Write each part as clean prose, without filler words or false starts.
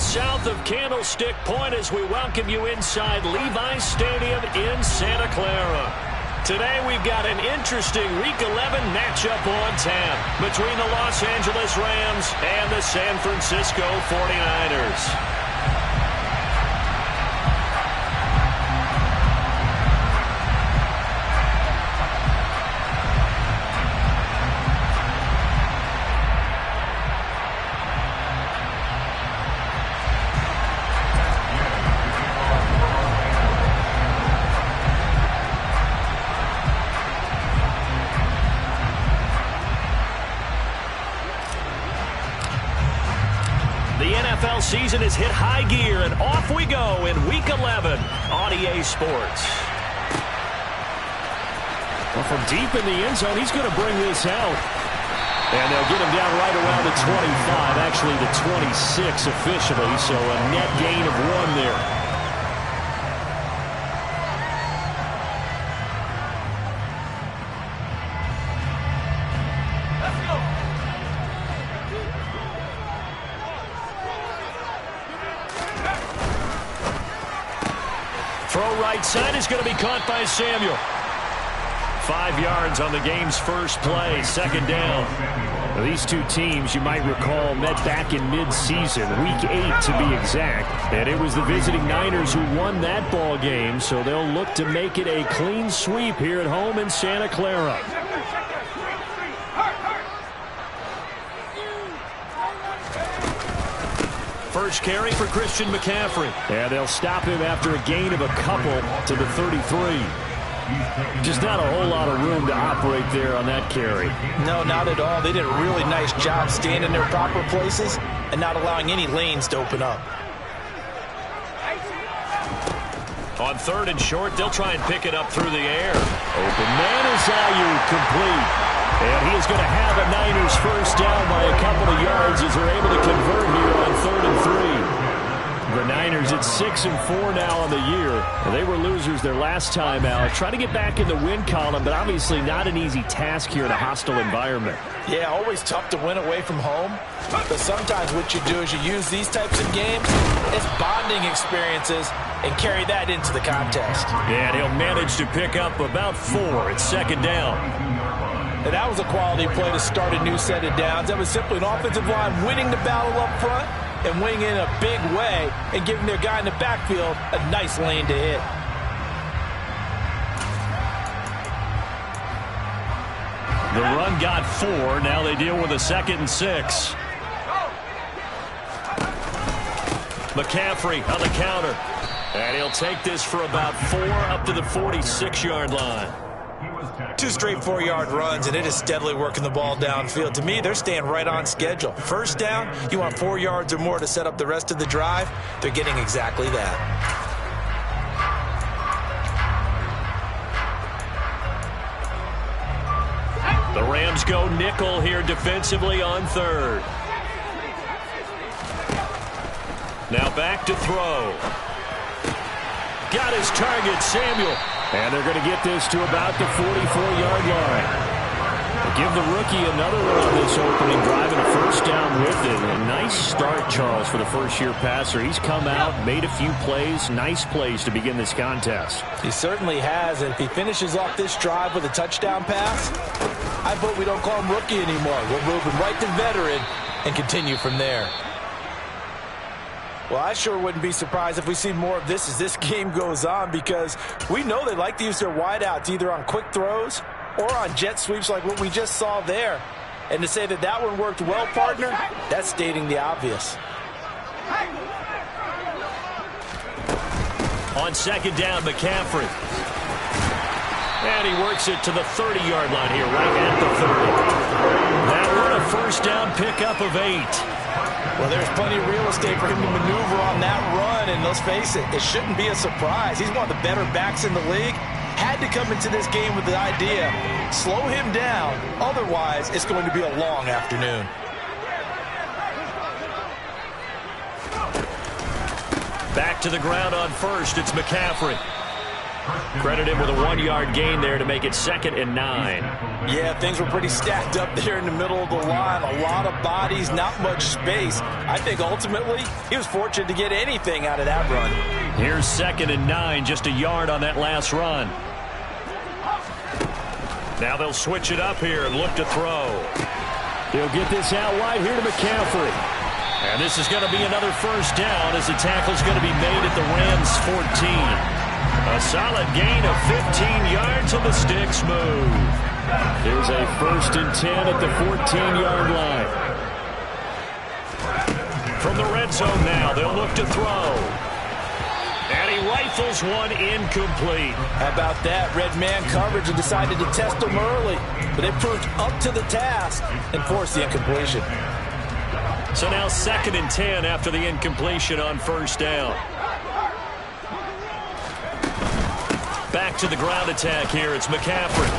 south of Candlestick Point as we welcome you inside Levi's Stadium in Santa Clara. Today we've got an interesting Week 11 matchup on tap between the Los Angeles Rams and the San Francisco 49ers. NFL season has hit high gear, and off we go in Week 11 on EA Sports. Well, from deep in the end zone, he's going to bring this out. And they'll get him down right around the 25, actually the 26 officially, so a net gain of 1 there. Throw right side is going to be caught by Samuel. 5 yards on the game's first play, second down. Now, these two teams, you might recall, met back in mid-season, Week 8 to be exact. And it was the visiting Niners who won that ball game, so they'll look to make it a clean sweep here at home in Santa Clara. First carry for Christian McCaffrey. And they'll stop him after a gain of a couple to the 33. Just not a whole lot of room to operate there on that carry. No, not at all. They did a really nice job staying in their proper places and not allowing any lanes to open up. On 3rd and short, they'll try and pick it up through the air. Open man is Ayuk, complete. And he is going to have a Niners first down by a couple of yards as they're able to convert here on 3rd and 3. The Niners at 6-4 now on the year. They were losers their last time out. Try to get back in the win column, but obviously not an easy task here in a hostile environment. Yeah, always tough to win away from home. But sometimes what you do is you use these types of games as bonding experiences and carry that into the contest. Yeah, and he'll manage to pick up about 4 at second down. And that was a quality play to start a new set of downs. That was simply an offensive line winning the battle up front and winning in a big way and giving their guy in the backfield a nice lane to hit. The run got 4. Now they deal with a 2nd and 6. McCaffrey on the counter. And he'll take this for about 4 up to the 46-yard line. 2 straight 4-yard runs, and it is steadily working the ball downfield. To me, they're staying right on schedule. First down, you want 4 yards or more to set up the rest of the drive. They're getting exactly that. The Rams go nickel here defensively on 3rd. Now back to throw. Got his target, Samuel. And they're going to get this to about the 44-yard line. They'll give the rookie another one on this opening drive and a first down with it. A nice start, Charles, for the first-year passer. He's come out, made a few plays, nice plays to begin this contest. He certainly has, and if he finishes off this drive with a touchdown pass, I vote we don't call him rookie anymore. We'll move him right to veteran and continue from there. Well, I sure wouldn't be surprised if we see more of this as this game goes on, because we know they like to use their wideouts either on quick throws or on jet sweeps like what we just saw there. And to say that that one worked well, partner, that's stating the obvious. On 2nd down, McCaffrey. And he works it to the 30-yard line here, right at the 30. That one a first down pickup of 8. Well, there's plenty of real estate for him to maneuver on that run, and let's face it, it shouldn't be a surprise. He's one of the better backs in the league. Had to come into this game with the idea, slow him down, otherwise it's going to be a long afternoon. Back to the ground on 1st, it's McCaffrey. Credit him with a 1-yard gain there to make it 2nd and 9. Yeah, things were pretty stacked up there in the middle of the line. A lot of bodies, not much space. I think ultimately he was fortunate to get anything out of that run. Here's 2nd and 9, just a yard on that last run. Now they'll switch it up here and look to throw. He'll get this out wide here to McCaffrey. And this is going to be another first down as the tackle's going to be made at the Rams' 14. A solid gain of 15 yards and the sticks move. Here's a 1st and 10 at the 14-yard line. From the red zone now, they'll look to throw. And he rifles one incomplete. How about that? Red man coverage and decided to test him early. But they proved up to the task and forced the incompletion. So now 2nd and 10 after the incompletion on first down. Back to the ground attack here. It's McCaffrey.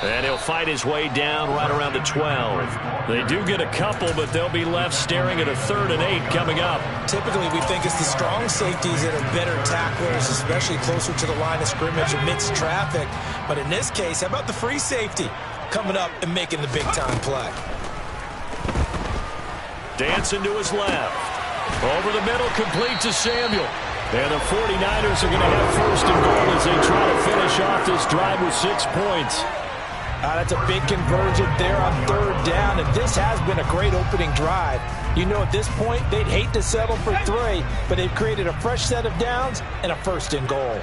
And he'll fight his way down right around the 12. They do get a couple, but they'll be left staring at a 3rd and 8 coming up. Typically, we think it's the strong safeties that are better tacklers, especially closer to the line of scrimmage amidst traffic. But in this case, how about the free safety coming up and making the big-time play? Dancing to his left. Over the middle, complete to Samuel. And the 49ers are going to have 1st and goal as they try to finish off this drive with 6 points. That's a big conversion there on 3rd down, and this has been a great opening drive. You know, at this point, they'd hate to settle for 3, but they've created a fresh set of downs and a 1st and goal.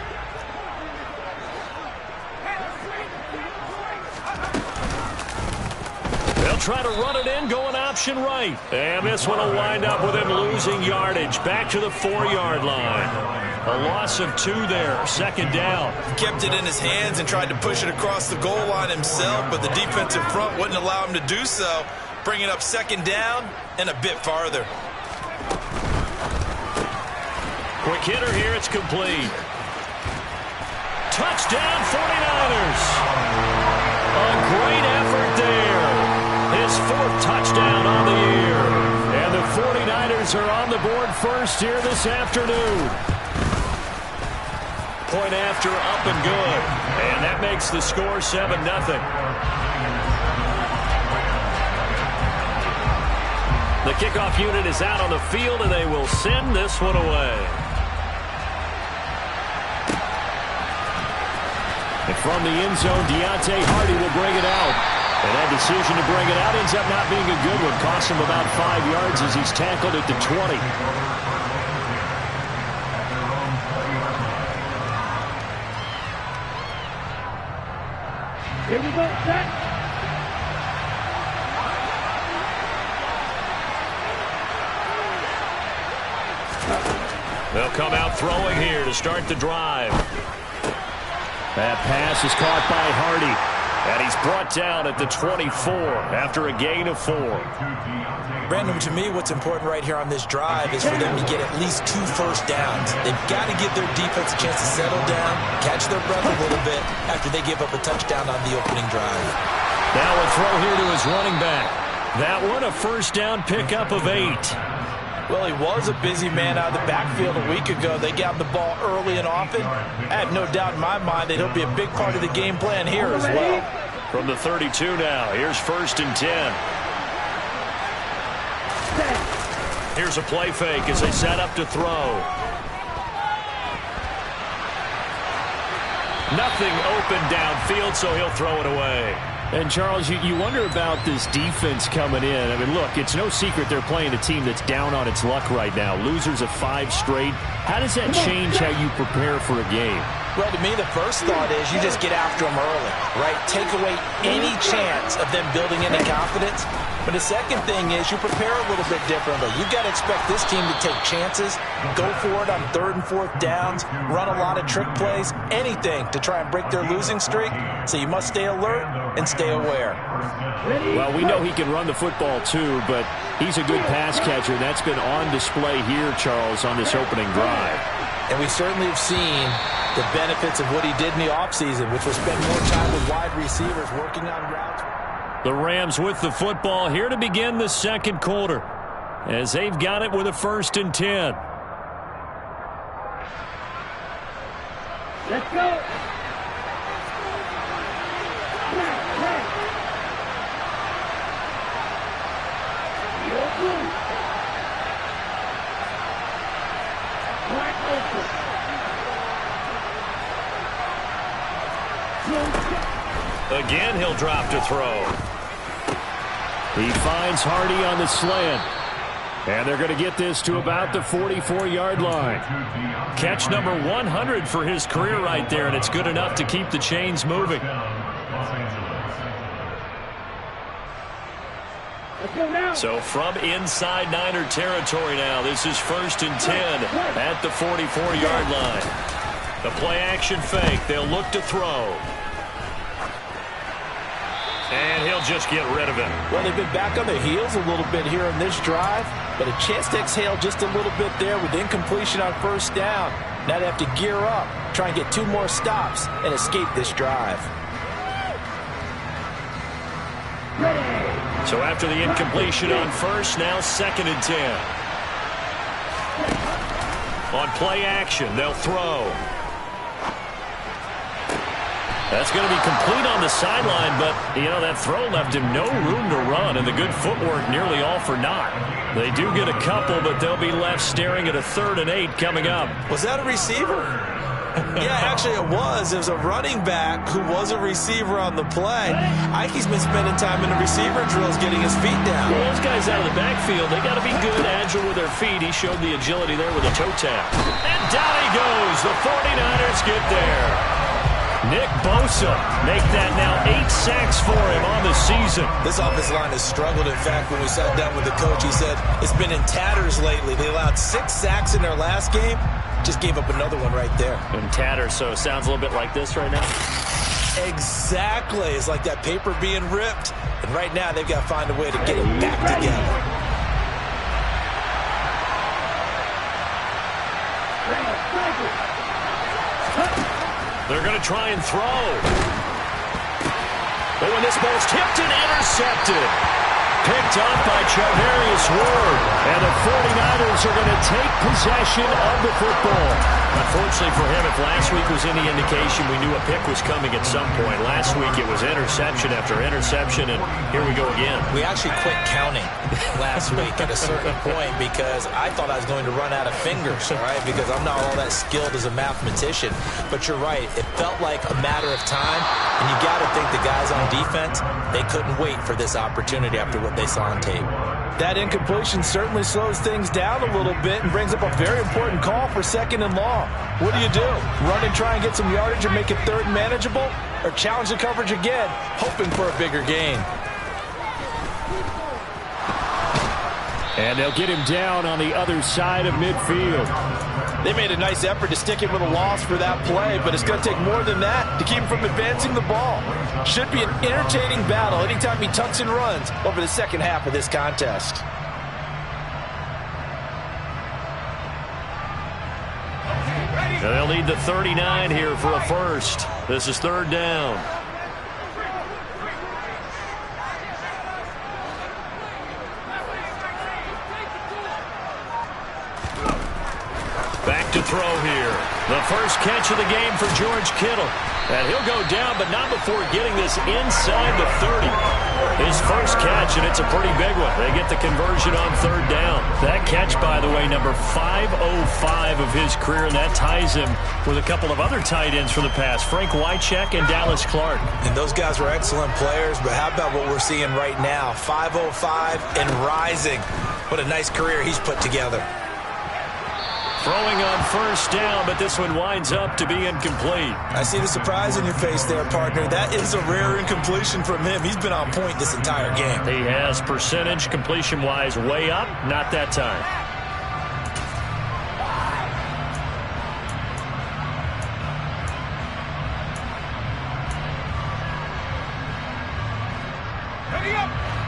They'll try to run it in, going option right. And this one will wind up with him losing yardage. Back to the 4-yard line. A loss of 2 there, 2nd down. Kept it in his hands and tried to push it across the goal line himself, but the defensive front wouldn't allow him to do so. Bringing up 2nd down and a bit farther. Quick hitter here, it's complete. Touchdown 49ers. A great effort there. His 4th touchdown on the year. And the 49ers are on the board first here this afternoon. Point after, up and good. And that makes the score 7-0. The kickoff unit is out on the field, and they will send this one away. And from the end zone, Deontay Hardy will bring it out. And that decision to bring it out ends up not being a good one. Cost him about 5 yards as he's tackled at the 20. Here we go, set. They'll come out throwing here to start the drive. That pass is caught by Hardy. And he's brought down at the 24 after a gain of 4. Brandon, to me, what's important right here on this drive is for them to get at least 2 first downs. They've got to give their defense a chance to settle down, catch their breath a little bit after they give up a touchdown on the opening drive. Now a throw here to his running back. That one a first down pickup of 8. Well, he was a busy man out of the backfield a week ago. They got the ball early and often. I have no doubt in my mind that he'll be a big part of the game plan here as well. From the 32 now, here's 1st and 10. Here's a play fake as they set up to throw. Nothing open downfield, so he'll throw it away. And, Charles, you wonder about this defense coming in. I mean, look, it's no secret they're playing a team that's down on its luck right now. Losers of 5 straight. How does that change how you prepare for a game? Well, to me, the first thought is you just get after them early, right? Take away any chance of them building any confidence. But the second thing is you prepare a little bit differently. You've got to expect this team to take chances, go for it on 3rd and 4th downs, run a lot of trick plays, anything to try and break their losing streak. So you must stay alert and stay aware. Well, we know he can run the football too, but he's a good pass catcher. That's been on display here, Charles, on this opening drive. And we certainly have seen the benefits of what he did in the offseason, which was spend more time with wide receivers working on routes. The Rams with the football here to begin the 2nd quarter as they've got it with a 1st and 10. Let's go. Again, he'll drop to throw. He finds Hardy on the slant. And they're going to get this to about the 44-yard line. Catch number 100 for his career right there, and it's good enough to keep the chains moving. So from inside Niner territory now, this is 1st and 10 at the 44-yard line. The play-action fake. They'll look to throw. And he'll just get rid of it. Well, they've been back on their heels a little bit here on this drive, but a chance to exhale just a little bit there with incompletion on 1st down. Now they have to gear up, try and get 2 more stops, and escape this drive. So after the incompletion on 1st, now 2nd and 10. On play action, they'll throw. That's going to be complete on the sideline, but, you know, that throw left him no room to run, and the good footwork nearly all for naught. They do get a couple, but they'll be left staring at a 3rd and 8 coming up. Was that a receiver? Yeah, actually it was. It was a running back who was a receiver on the play. Ikey's been spending time in the receiver drills getting his feet down. Well, those guys out of the backfield, they got to be good, agile with their feet. He showed the agility there with a toe tap. And down he goes. The 49ers get there. Nick Bosa make that now 8 sacks for him on the season. This offensive line has struggled. In fact, when we sat down with the coach, he said it's been in tatters lately. They allowed 6 sacks in their last game. Just gave up another one right there. In tatters, so it sounds a little bit like this right now. Exactly. It's like that paper being ripped. And right now they've got to find a way to get it back together. They're going to try and throw. Oh, and this ball's tipped and intercepted. Picked up by Charvarius Ward. And the 49ers are going to take possession of the football. Unfortunately for him, if last week was any indication, we knew a pick was coming at some point. Last week it was interception after interception, and here we go again. We actually quit counting last week at a certain point because I thought I was going to run out of fingers, all right, because I'm not all that skilled as a mathematician. But you're right. It felt like a matter of time, and you got to think the guys on defense, they couldn't wait for this opportunity after what they saw on tape. That incompletion certainly slows things down a little bit and brings up a very important call for 2nd and long. What do you do? Run and try and get some yardage and make it 3rd and manageable? Or challenge the coverage again, hoping for a bigger gain? And they'll get him down on the other side of midfield. They made a nice effort to stick him with a loss for that play, but it's going to take more than that to keep him from advancing the ball. Should be an entertaining battle anytime he tucks and runs over the second half of this contest. And they'll need the 39 here for a first. This is 3rd down. Back to throw here. The first catch of the game for George Kittle. And he'll go down, but not before getting this inside the 30. His first catch, and it's a pretty big one. They get the conversion on 3rd down. That catch, by the way, number 505 of his career, and that ties him with a couple of other tight ends for the past, Frank Wycheck and Dallas Clark. And those guys were excellent players, but how about what we're seeing right now? 505 and rising. What a nice career he's put together. Throwing on 1st down, but this one winds up to be incomplete. I see the surprise in your face there, partner. That is a rare incompletion from him. He's been on point this entire game. He has percentage completion-wise way up, not that time.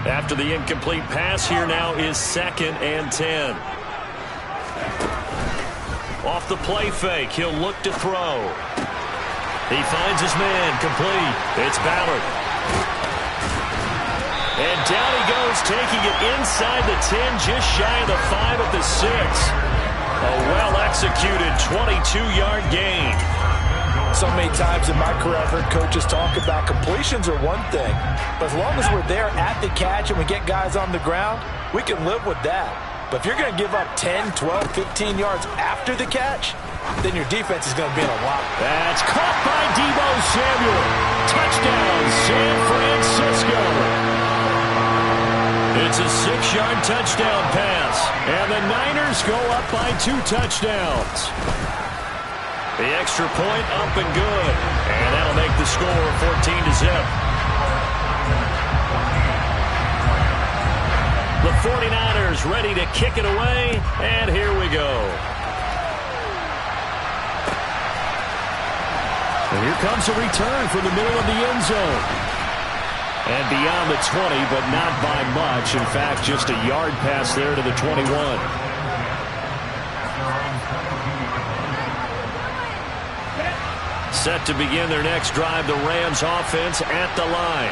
After the incomplete pass, here now is 2nd and 10. Off the play fake, he'll look to throw. He finds his man, complete. It's Ballard. And down he goes, taking it inside the 10, just shy of the 5 at the 6. A well-executed 22-yard gain. So many times in my career, I've heard coaches talk about completions are one thing, but as long as we're there at the catch and we get guys on the ground, we can live with that. But if you're going to give up 10, 12, 15 yards after the catch, then your defense is going to be in a lot. That's caught by Deebo Samuel. Touchdown, San Francisco. It's a 6-yard touchdown pass, and the Niners go up by 2 touchdowns. The extra point up and good, and that'll make the score 14-0. The 49ers ready to kick it away, and here we go. And here comes a return from the middle of the end zone. And beyond the 20, but not by much. In fact, just a yard pass there to the 21. Set to begin their next drive, the Rams offense at the line.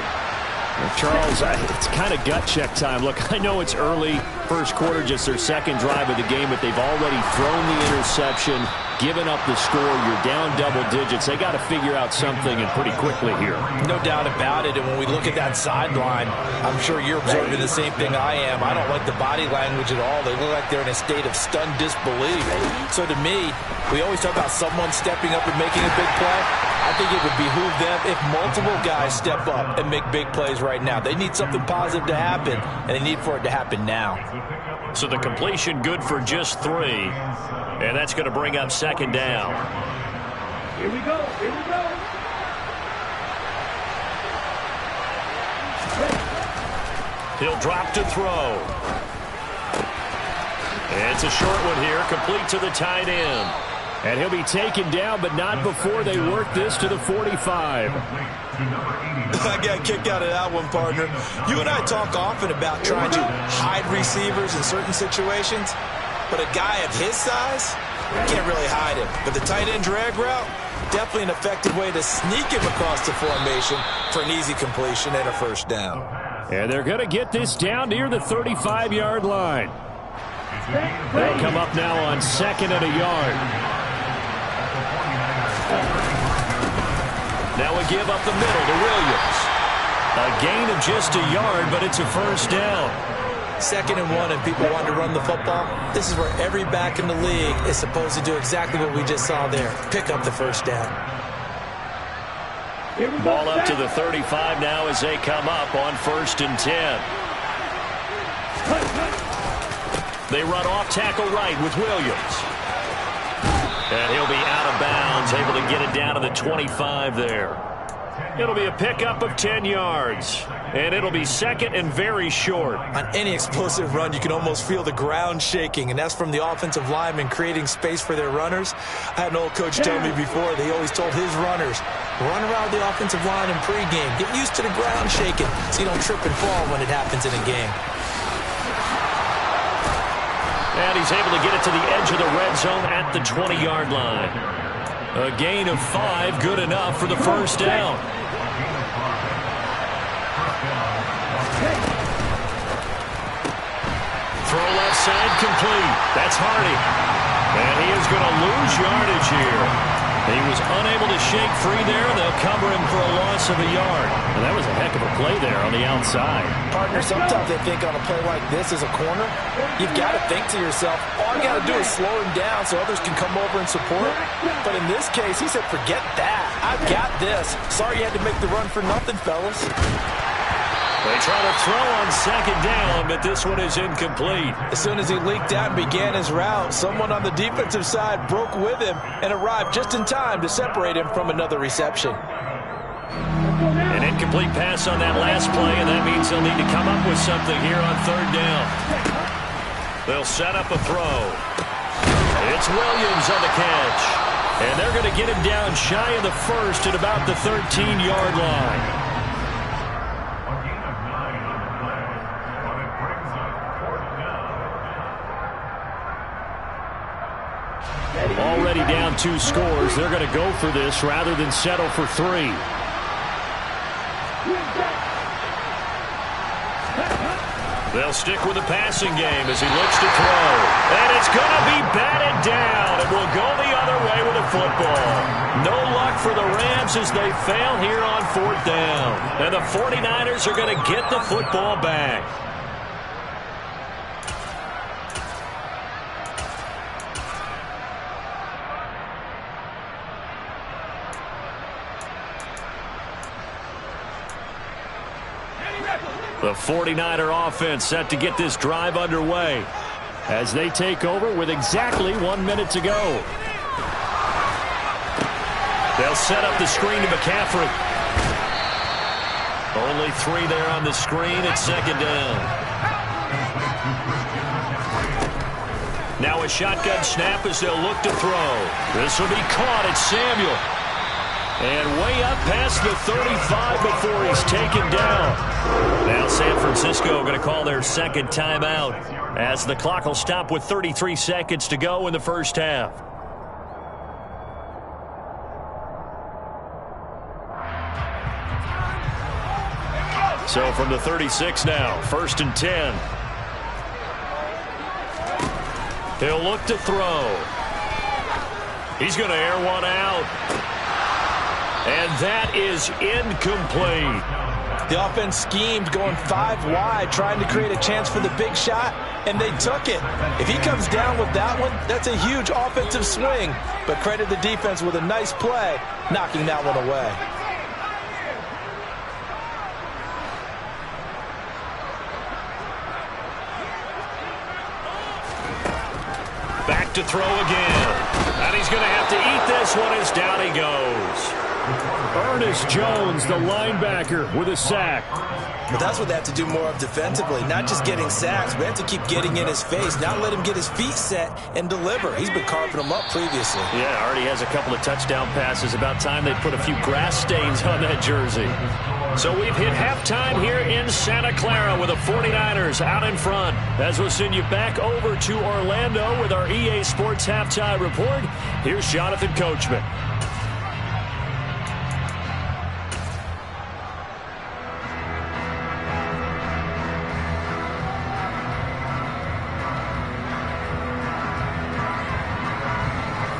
Well, Charles, it's kind of gut check time. Look, I know it's early, first quarter, just their second drive of the game, but they've already thrown the interception, given up the score. You're down double digits. They got to figure out something, and pretty quickly here. No doubt about it. And when we look at that sideline, I'm sure you're observing the same thing I am. I don't like the body language at all. They look like they're in a state of stunned disbelief. So to me, we always talk about someone stepping up and making a big play. I think it would behoove them if multiple guys step up and make big plays right now. They need something positive to happen, and they need for it to happen now. So the completion good for just 3, and that's going to bring up second down. Here we go. Here we go. He'll drop to throw. It's a short one here, complete to the tight end. And he'll be taken down, but not before they work this to the 45. I got a kick out of that one, partner. You and I talk often about trying to hide receivers in certain situations, but a guy of his size can't really hide him. But the tight end drag route, definitely an effective way to sneak him across the formation for an easy completion and a first down. And they're going to get this down near the 35-yard line. They'll come up now on 2nd and a yard. Now a give up the middle to Williams. A gain of just a yard, but it's a first down. 2nd and 1, and people want to run the football. This is where every back in the league is supposed to do exactly what we just saw there. Pick up the first down. Ball up to the 35 now as they come up on 1st and 10. They run off tackle right with Williams. And he'll be out of bounds, able to get it down to the 25 there. It'll be a pickup of 10 yards. And it'll be 2nd and very short. On any explosive run, you can almost feel the ground shaking, and that's from the offensive linemen creating space for their runners. I had an old coach tell me before, they always told his runners, run around the offensive line in pregame. Get used to the ground shaking so you don't trip and fall when it happens in a game. And he's able to get it to the edge of the red zone at the 20-yard line. A gain of 5, good enough for the first down. Throw left side complete. That's Hardy. And he is going to lose yardage here. He was unable to shake free there. They'll cover him for a loss of a yard. And that was a heck of a play there on the outside. Partner, sometimes they think on a play like this as a corner, you've got to think to yourself, all I got to do is slow him down so others can come over and support. But in this case, he said, forget that. I've got this. Sorry you had to make the run for nothing, fellas. They try to throw on 2nd down, but this one is incomplete. As soon as he leaked out and began his route, someone on the defensive side broke with him and arrived just in time to separate him from another reception. An incomplete pass on that last play, and that means they'll need to come up with something here on 3rd down. They'll set up a throw. It's Williams on the catch. And they're going to get him down shy of the 1st at about the 13-yard line. Already down 2 scores. They're going to go for this rather than settle for 3. They'll stick with the passing game as he looks to throw. And it's going to be batted down. It will go the other way with a football. No luck for the Rams as they fail here on 4th down. And the 49ers are going to get the football back. The 49er offense set to get this drive underway as they take over with exactly 1 minute to go. They'll set up the screen to McCaffrey. Only 3 there on the screen at 2nd down. Now a shotgun snap as they'll look to throw. This will be caught at Samuel. And way up past the 35 before he's taken down. Now San Francisco going to call their second timeout as the clock will stop with 33 seconds to go in the first half. So from the 36 now, 1st and 10. He'll look to throw. He's going to air one out. And that is incomplete. The offense schemed going 5 wide, trying to create a chance for the big shot, and they took it. If he comes down with that one, that's a huge offensive swing. But credit the defense with a nice play, knocking that one away. Back to throw again. And he's going to have to eat this one as down he goes. Ernest Jones, the linebacker, with a sack. But that's what they have to do more of defensively, not just getting sacks. We have to keep getting in his face, not let him get his feet set and deliver. He's been carving them up previously. Yeah, already has a couple of touchdown passes. About time they put a few grass stains on that jersey. So we've hit halftime here in Santa Clara with the 49ers out in front. As we'll send you back over to Orlando with our EA Sports Halftime Report, here's Jonathan Coachman.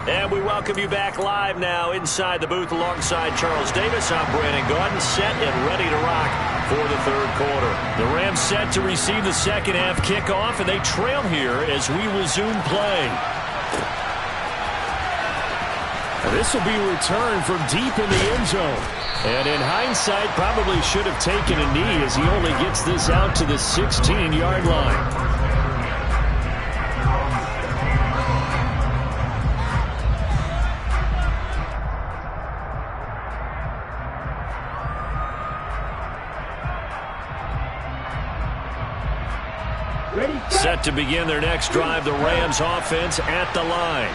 And we welcome you back live now inside the booth alongside Charles Davis. I'm Brandon Gaudin, set and ready to rock for the 3rd quarter. The Rams set to receive the second half kickoff, and they trail here as we resume play. This will be returned from deep in the end zone. And in hindsight, probably should have taken a knee as he only gets this out to the 16-yard line. Set to begin their next drive, the Rams offense at the line.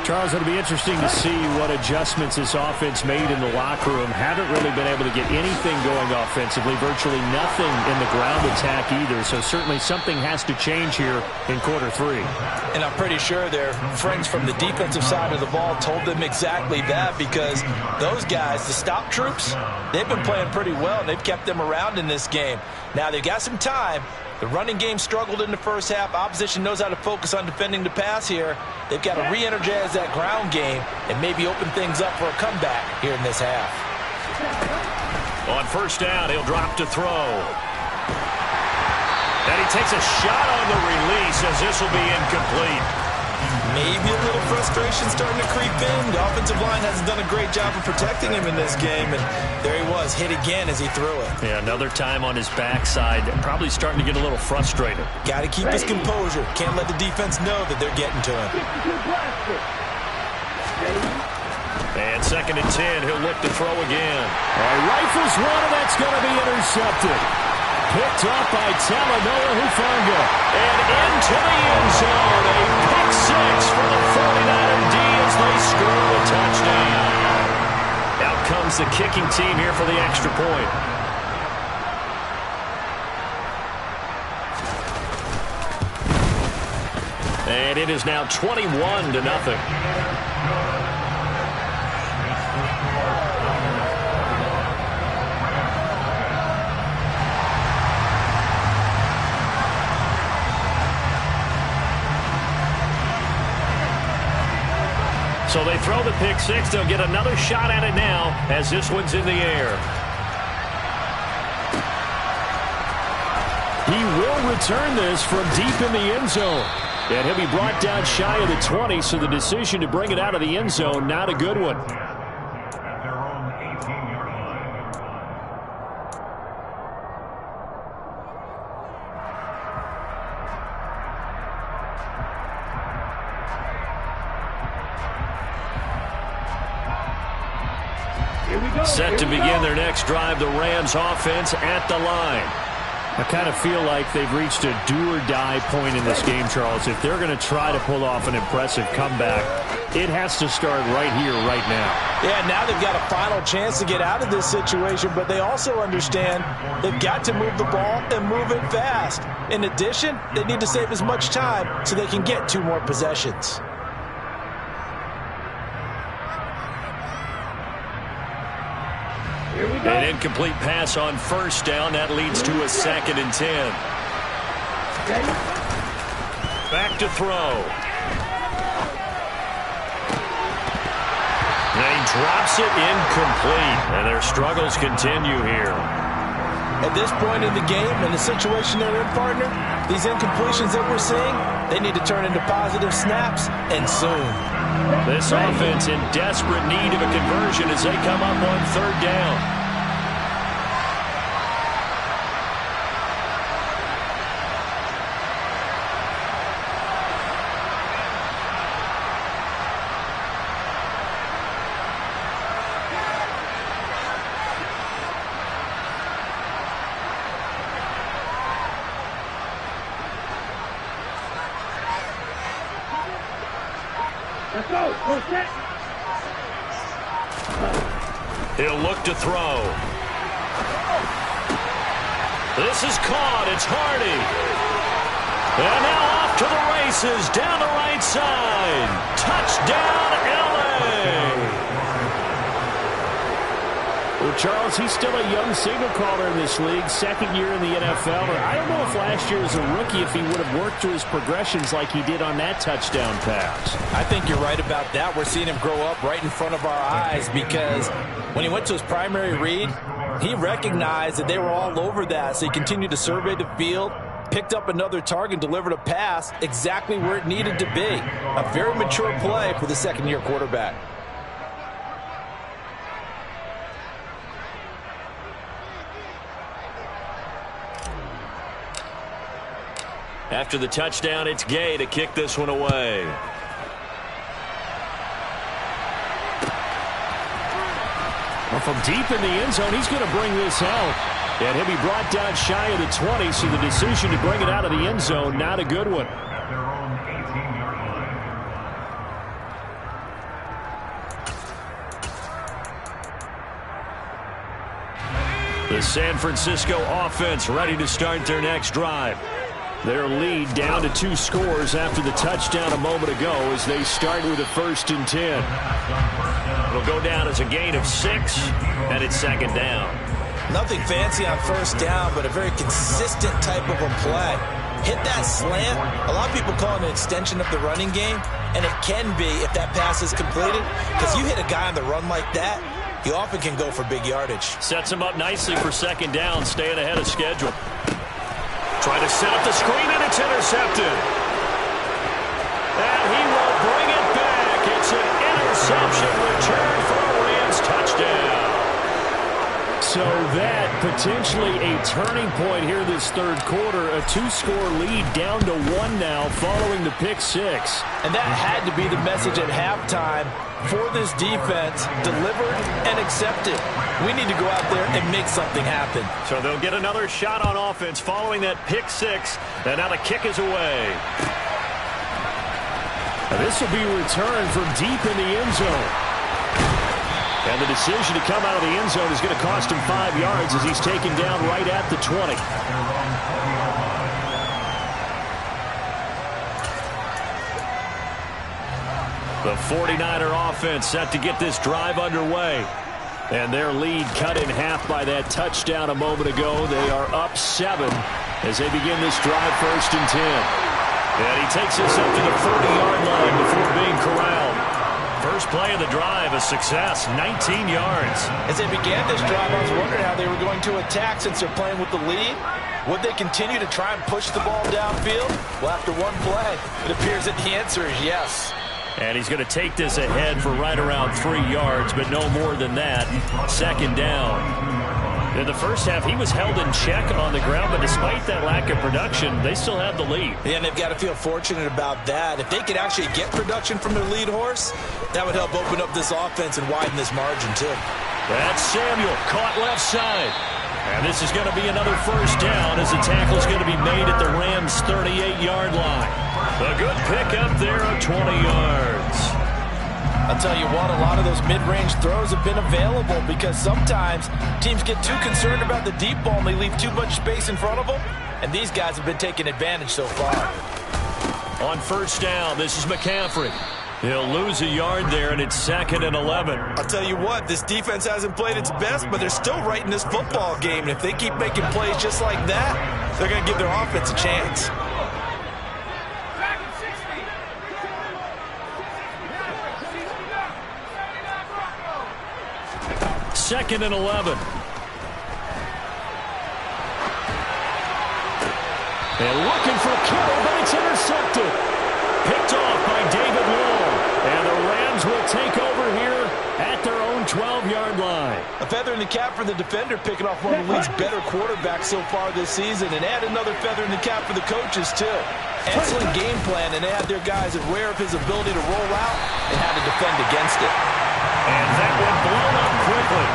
Charles, it'll be interesting to see what adjustments this offense made in the locker room. Haven't really been able to get anything going offensively, virtually nothing in the ground attack either. So certainly something has to change here in quarter 3. And I'm pretty sure their friends from the defensive side of the ball told them exactly that, because those guys, the stop troops, they've been playing pretty well, and they've kept them around in this game. Now they've got some time. The running game struggled in the first half. Opposition knows how to focus on defending the pass here. They've got to re-energize that ground game and maybe open things up for a comeback here in this half. On 1st down, he'll drop to throw. And he takes a shot on the release as this will be incomplete. Maybe a little frustration starting to creep in. The offensive line hasn't done a great job of protecting him in this game, and there he was, hit again as he threw it. Yeah, another time on his backside, probably starting to get a little frustrated. Got to keep his composure. Can't let the defense know that they're getting to him. And 2nd and 10, he'll look to throw again. Rifles one, and that's going to be intercepted. Picked up by Talanoa Hufanga. And into the end zone. A pick 6 for the 49er D as they score a touchdown. Out comes the kicking team here for the extra point. And it is now 21-0. So they throw the pick six. They'll get another shot at it now as this one's in the air. He will return this from deep in the end zone. And he'll be brought down shy of the 20, so the decision to bring it out of the end zone, not a good one. Set to begin their next drive, the Rams offense at the line. I kind of feel like they've reached a do-or-die point in this game, Charles. If they're going to try to pull off an impressive comeback, it has to start right here, right now. Yeah, now they've got a final chance to get out of this situation, but they also understand they've got to move the ball and move it fast. In addition, they need to save as much time so they can get 2 more possessions. An incomplete pass on first down. That leads to a 2nd and 10. Back to throw. And he drops it incomplete. And their struggles continue here. At this point in the game, in the situation they're in, partner, these incompletions that we're seeing, they need to turn into positive snaps, and soon. This offense in desperate need of a conversion as they come up on 3rd down. Let's go. We're set. He'll look to throw. This is caught. It's Hardy. And now off to the races down the right side. Touchdown, L.A. Well, Charles, he's still a young signal caller in this league, 2nd year in the NFL. I don't know if last year as a rookie, if he would have worked through his progressions like he did on that touchdown pass. I think you're right about that. We're seeing him grow up right in front of our eyes because when he went to his primary read, he recognized that they were all over that, so he continued to survey the field, picked up another target, delivered a pass exactly where it needed to be. A very mature play for the 2nd-year quarterback. After the touchdown, it's Gay to kick this one away. Well, from deep in the end zone, he's going to bring this out. And he'll be brought down shy of the 20, so the decision to bring it out of the end zone, not a good one. The San Francisco offense ready to start their next drive. Their lead down to 2 scores after the touchdown a moment ago as they start with a 1st and 10. It'll go down as a gain of 6, and it's 2nd down. Nothing fancy on 1st down, but a very consistent type of a play. Hit that slant. A lot of people call it an extension of the running game, and it can be if that pass is completed, because you hit a guy on the run like that, you often can go for big yardage. Sets him up nicely for 2nd down, staying ahead of schedule. Trying to set up the screen, and it's intercepted. And he will bring it back. It's an interception return for a Rams touchdown. So that potentially a turning point here this 3rd quarter. A 2-score lead down to 1 now following the pick 6. And that had to be the message at halftime for this defense. Delivered and accepted. We need to go out there and make something happen. So they'll get another shot on offense following that pick 6. And now the kick is away. Now this will be returned from deep in the end zone. And the decision to come out of the end zone is going to cost him 5 yards as he's taken down right at the 20. The 49er offense set to get this drive underway. And their lead cut in half by that touchdown a moment ago. They are up 7 as they begin this drive 1st and 10. And he takes this up to the 40-yard line before being corralled. First play of the drive, a success, 19 yards. As they began this drive, I was wondering how they were going to attack since they're playing with the lead. Would they continue to try and push the ball downfield? Well, after one play, it appears that the answer is yes. And he's going to take this ahead for right around 3 yards, but no more than that. Second down. In the first half, he was held in check on the ground, but despite that lack of production, they still have the lead. Yeah, and they've got to feel fortunate about that. If they could actually get production from their lead horse, that would help open up this offense and widen this margin, too. That's Samuel, caught left side. And this is going to be another first down as the tackle is going to be made at the Rams' 38-yard line. A good pickup there of 20 yards. I'll tell you what, a lot of those mid-range throws have been available because sometimes teams get too concerned about the deep ball and they leave too much space in front of them, and these guys have been taking advantage so far. On first down, this is McCaffrey. He'll lose a yard there, and it's 2nd and 11. I'll tell you what, this defense hasn't played its best, but they're still right in this football game, and if they keep making plays just like that, they're going to give their offense a chance. Second and 11. And looking for Kittle, but it's intercepted. Picked off by David Long. And the Rams will take over here at their own 12-yard line. A feather in the cap for the defender, picking off one of the league's better quarterbacks so far this season, and add another feather in the cap for the coaches, too. Excellent game plan, and they had their guys aware of his ability to roll out and how to defend against it. And that one blown up quickly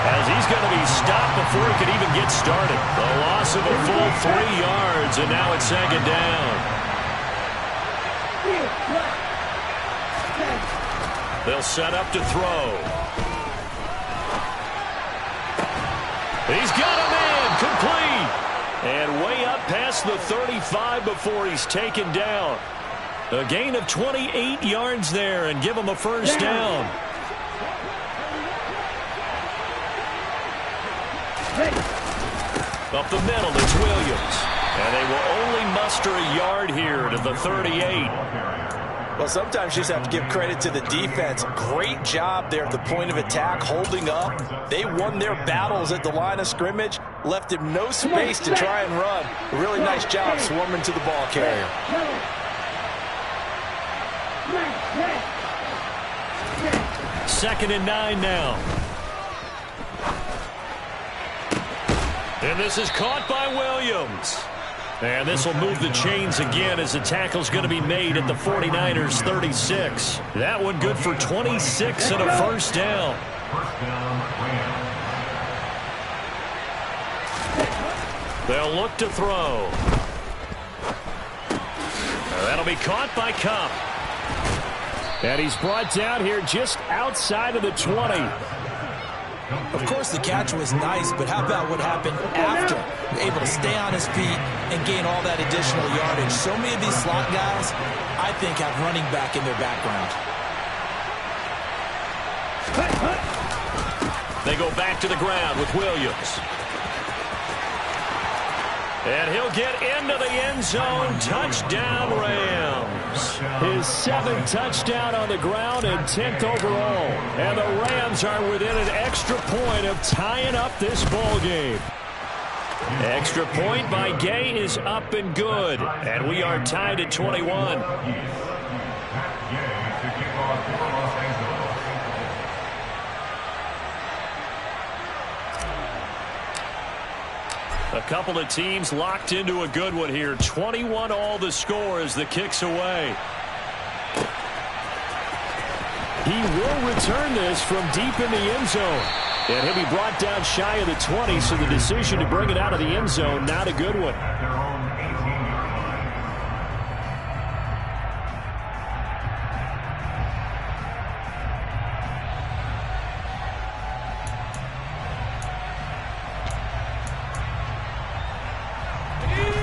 as he's going to be stopped before he could even get started. The loss of a full 3 yards, and now it's 2nd down. They'll set up to throw. He's got a man, complete. And way up past the 35 before he's taken down. A gain of 28 yards there and give him a first down. Up the middle, it's Williams. And they will only muster a yard here to the 38. Well, sometimes you just have to give credit to the defense. Great job there at the point of attack, holding up. They won their battles at the line of scrimmage, left him no space to try and run. A really nice job swarming to the ball carrier. 2nd and 9 now. And this is caught by Williams. And this will move the chains again as the tackle's going to be made at the 49ers 36. That one good for 26 and a first down. They'll look to throw. That'll be caught by Cup. And he's brought down here just outside of the 20. Of course, the catch was nice, but how about what happened after? Able to stay on his feet and gain all that additional yardage. So many of these slot guys, I think, have running back in their background. They go back to the ground with Williams. And he'll get into the end zone. Touchdown, Rams. His 7th touchdown on the ground and 10th overall. And the Rams are within an extra point of tying up this ball game. Extra point by Gay is up and good. And we are tied at 21. A couple of teams locked into a good one here. 21 all the score as the kick's away. He will return this from deep in the end zone. And he'll be brought down shy of the 20, so the decision to bring it out of the end zone, not a good one.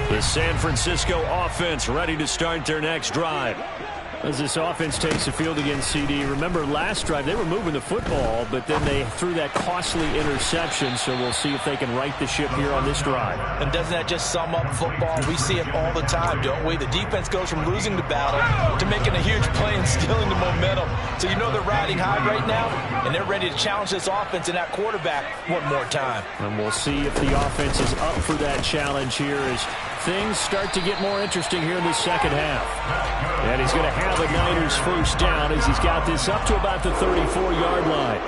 The San Francisco offense ready to start their next drive. As this offense takes the field against CD, remember last drive they were moving the football, but then they threw that costly interception, so we'll see if they can right the ship here on this drive. And doesn't that just sum up football? We see it all the time, don't we? The defense goes from losing the battle to making a huge play and stealing the momentum. So you know they're riding high right now, and they're ready to challenge this offense and that quarterback one more time. And we'll see if the offense is up for that challenge here as things start to get more interesting here in the second half. And he's going to have a Niners first down as he's got this up to about the 34-yard line.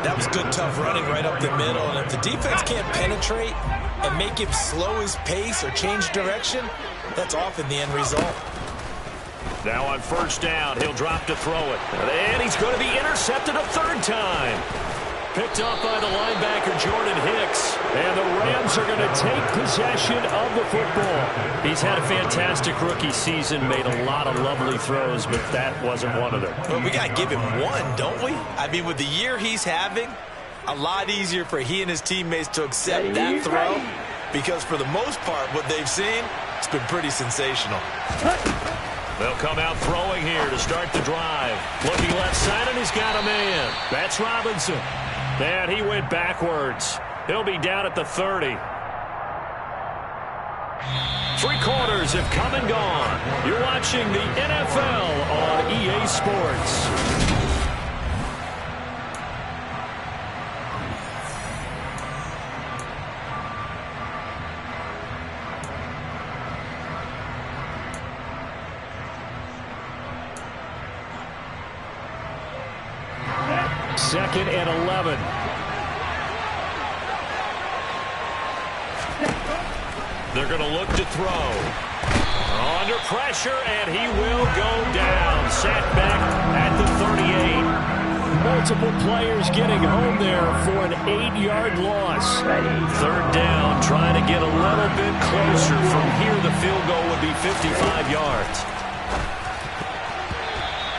That was good, tough running right up the middle. And if the defense can't penetrate and make him slow his pace or change direction, that's often the end result. Now on first down, he'll drop to throw it. And he's going to be intercepted a third time. Picked up by the linebacker, Jordan Hicks. And the Rams are going to take possession of the football. He's had a fantastic rookie season, made a lot of lovely throws, but that wasn't one of them. Well, we got to give him one, don't we? I mean, with the year he's having, a lot easier for he and his teammates to accept that throw because for the most part, what they've seen, it's been pretty sensational. They'll come out throwing here to start the drive. Looking left side, and he's got a man. That's Robinson. And he went backwards. He'll be down at the 30. 3 quarters have come and gone. You're watching the NFL on EA Sports. Second and 11. They're going to look to throw. Under pressure, and he will go down. Sat back at the 38. Multiple players getting home there for an 8-yard loss. Third down, trying to get a little bit closer. From here, the field goal would be 55 yards.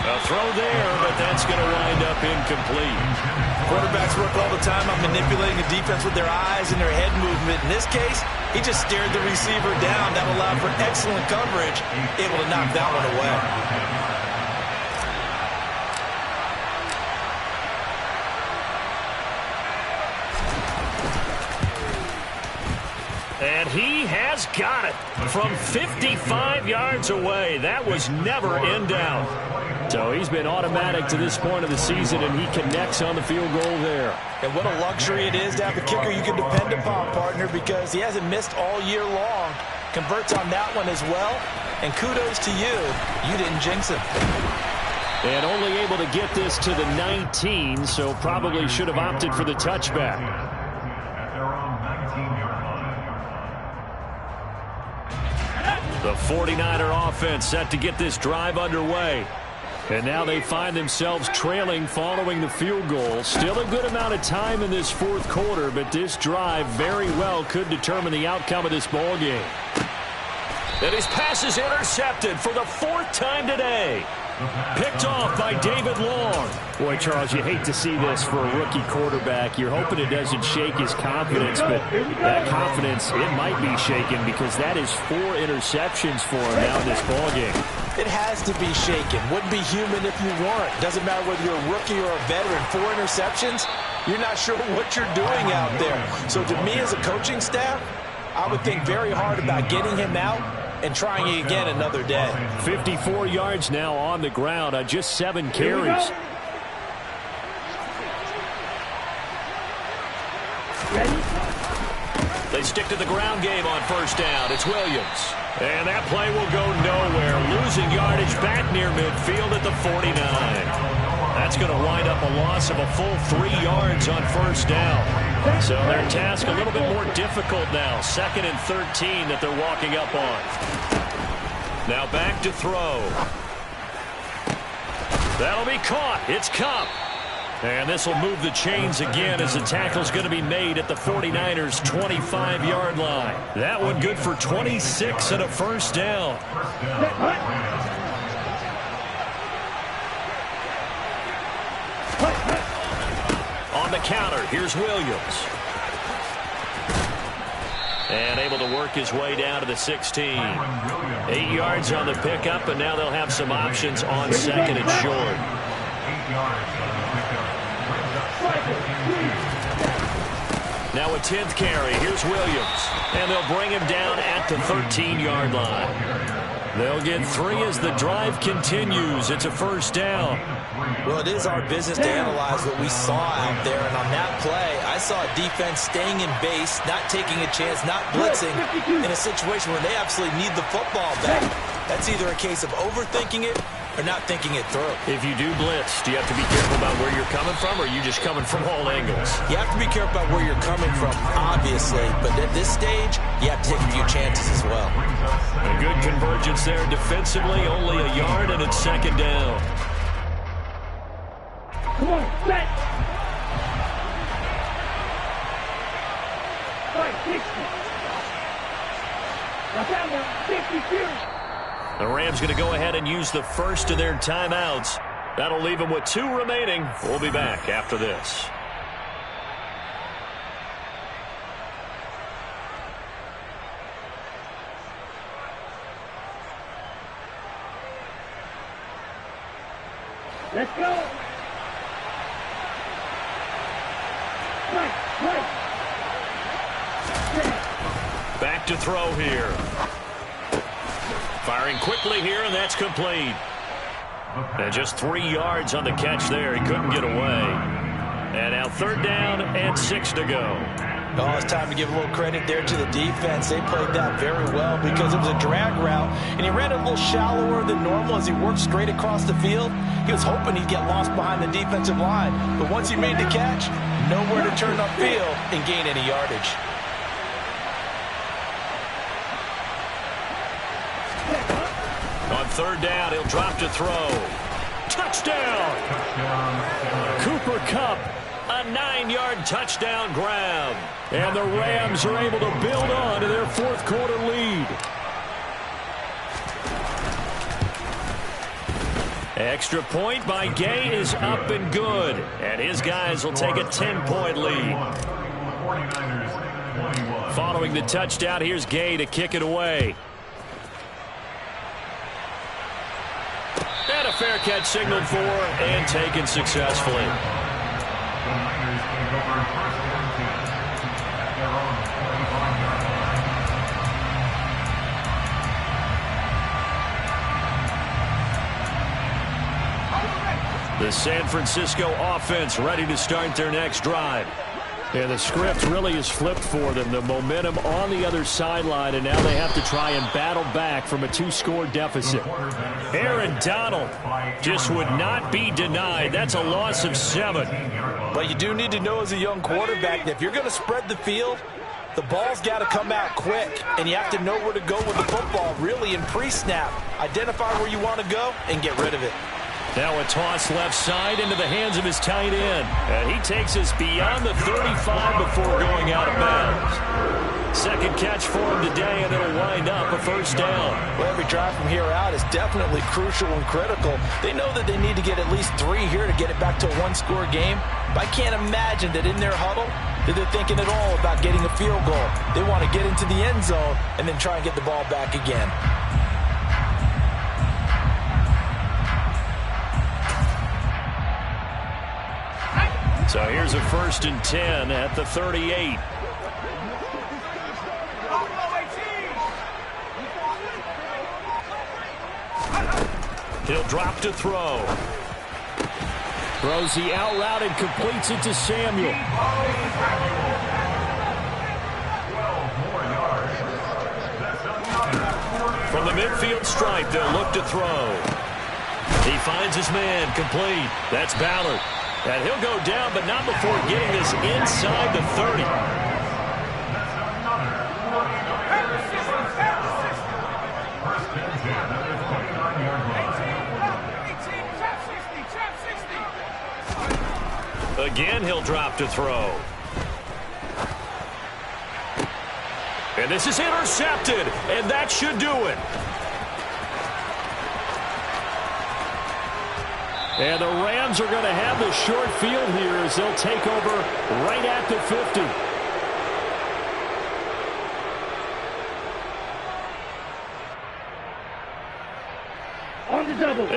A throw there, but that's going to wind up incomplete. Quarterbacks work all the time on manipulating the defense with their eyes and their head movement. In this case, he just stared the receiver down. That allowed for excellent coverage, able to knock that one away. And he has got it from 55 yards away. That was never in doubt. So he's been automatic to this point of the season, and he connects on the field goal there. And what a luxury it is to have a kicker you can depend upon, partner, because he hasn't missed all year long. Converts on that one as well. And kudos to you. You didn't jinx him. And only able to get this to the 19, so probably should have opted for the touchback. The 49er offense set to get this drive underway. And now they find themselves trailing following the field goal. Still a good amount of time in this fourth quarter, but this drive very well could determine the outcome of this ball game. And his pass is intercepted for the 4th time today. Picked off by David Long. Boy, Charles, you hate to see this for a rookie quarterback. You're hoping it doesn't shake his confidence, but that confidence, it might be shaken because that is 4 interceptions for him now in this ballgame. It has to be shaken. Wouldn't be human if you weren't. Doesn't matter whether you're a rookie or a veteran. 4 interceptions, you're not sure what you're doing out there. So to me as a coaching staff, I would think very hard about getting him out and trying it again another day. 54 yards now on the ground on just 7 carries. They stick to the ground game on first down. It's Williams. And that play will go nowhere. Losing yardage back near midfield at the 49. That's going to wind up a loss of a full 3 yards on first down. So their task a little bit more difficult now. 2nd and 13 that they're walking up on. Now back to throw. That'll be caught. It's Kupp. And this will move the chains again as the tackle's going to be made at the 49ers' 25-yard line. That one good for 26 and a first down. On the counter, here's Williams. And able to work his way down to the 16. 8 yards on the pickup, and now they'll have some options on 2nd and short. 8 yards on the pickup. Now a 10th carry. Here's Williams. And they'll bring him down at the 13-yard line. They'll get 3 as the drive continues. It's a first down. Well, it is our business to analyze what we saw out there. And on that play, I saw a defense staying in base, not taking a chance, not blitzing in a situation where they absolutely need the football back. That's either a case of overthinking it or not thinking it through. If you do blitz, do you have to be careful about where you're coming from, or are you just coming from all angles? You have to be careful about where you're coming from, obviously. But at this stage, you have to take a few chances as well. A good convergence there defensively, only a yard, and it's 2nd down. Come on, set. 60. Now that one, 52. The Rams going to go ahead and use the first of their timeouts. That'll leave them with 2 remaining. We'll be back after this. Let's go. Right. Back to throw here. Firing quickly here, and that's complete. And just 3 yards on the catch there. He couldn't get away. And now 3rd down and 6 to go. Oh, it's time to give a little credit there to the defense. They played that very well because it was a drag route, and he ran a little shallower than normal as he worked straight across the field. He was hoping he'd get lost behind the defensive line, but once he made the catch, nowhere to turn upfield and gain any yardage. On 3rd down, he'll drop to throw. Touchdown! Cooper Kupp, a 9-yard touchdown grab. And the Rams are able to build on to their 4th quarter lead. Extra point by Gay is up and good. And his guys will take a 10-point lead. Following the touchdown, here's Gay to kick it away. And a fair catch signaled for and taken successfully. The San Francisco offense ready to start their next drive. Yeah, the script really is flipped for them. The momentum on the other sideline, and now they have to try and battle back from a 2-score deficit. Aaron Donald just would not be denied. That's a loss of 7. But you do need to know as a young quarterback that if you're going to spread the field, the ball's got to come out quick, and you have to know where to go with the football, really in pre-snap. Identify where you want to go and get rid of it. Now a toss left side into the hands of his tight end. And he takes us beyond the 35 before going out of bounds. Second catch for him today, and it'll wind up a first down. Well, every drive from here out is definitely crucial and critical. They know that they need to get at least 3 here to get it back to a 1-score game. But I can't imagine that in their huddle that they're thinking at all about getting a field goal. They want to get into the end zone and then try and get the ball back again. So here's a 1st and 10 at the 38. He'll drop to throw. Throws the out route and completes it to Samuel. From the midfield stripe, they'll look to throw. He finds his man, complete. That's Ballard. And he'll go down, but not before getting this inside the 30. Again, he'll drop to throw. And this is intercepted, and that should do it. And the Rams are going to have the short field here as they'll take over right at the 50.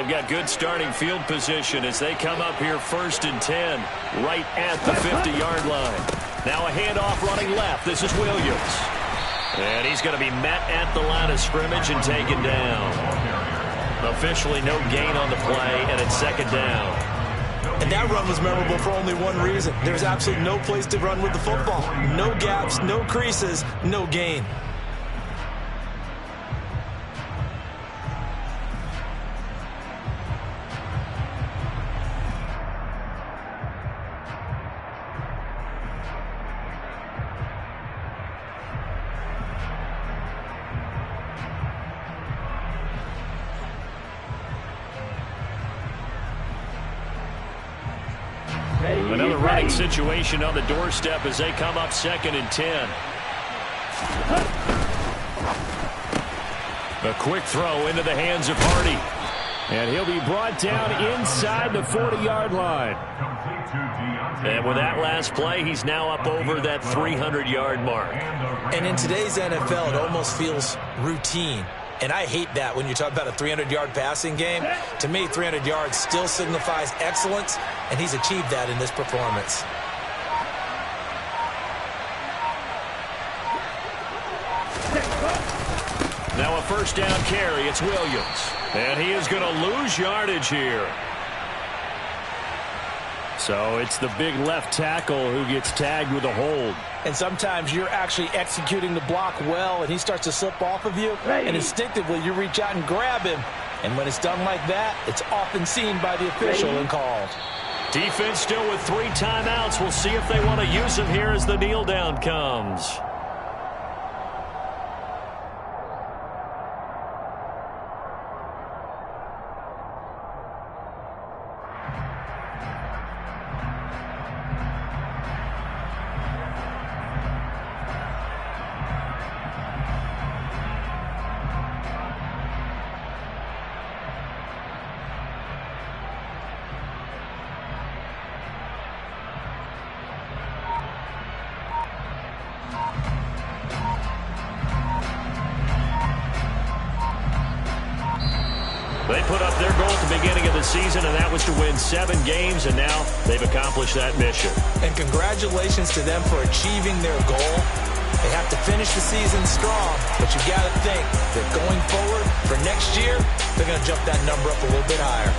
They've got good starting field position as they come up here 1st and 10, right at the 50-yard line. Now a handoff running left. This is Williams. And he's going to be met at the line of scrimmage and taken down. Officially no gain on the play, and it's 2nd down. And that run was memorable for only one reason. There's absolutely no place to run with the football. No gaps, no creases, no gain. Another running situation on the doorstep as they come up 2nd and 10. A quick throw into the hands of Hardy. And he'll be brought down inside the 40-yard line. And with that last play, he's now up over that 300-yard mark. And in today's NFL, it almost feels routine. And I hate that when you talk about a 300-yard passing game. To me, 300 yards still signifies excellence, and he's achieved that in this performance. Now a 1st down carry. It's Williams. And he is going to lose yardage here. So it's the big left tackle who gets tagged with a hold. And sometimes you're actually executing the block well, and he starts to slip off of you, and instinctively you reach out and grab him. And when it's done like that, it's often seen by the official and called. Defense still with 3 timeouts. We'll see if they want to use them here as the kneel down comes. They put up their goal at the beginning of the season, and that was to win 7 games, and now they've accomplished that mission. And congratulations to them for achieving their goal. They have to finish the season strong, but you got to think that going forward for next year, they're going to jump that number up a little bit higher.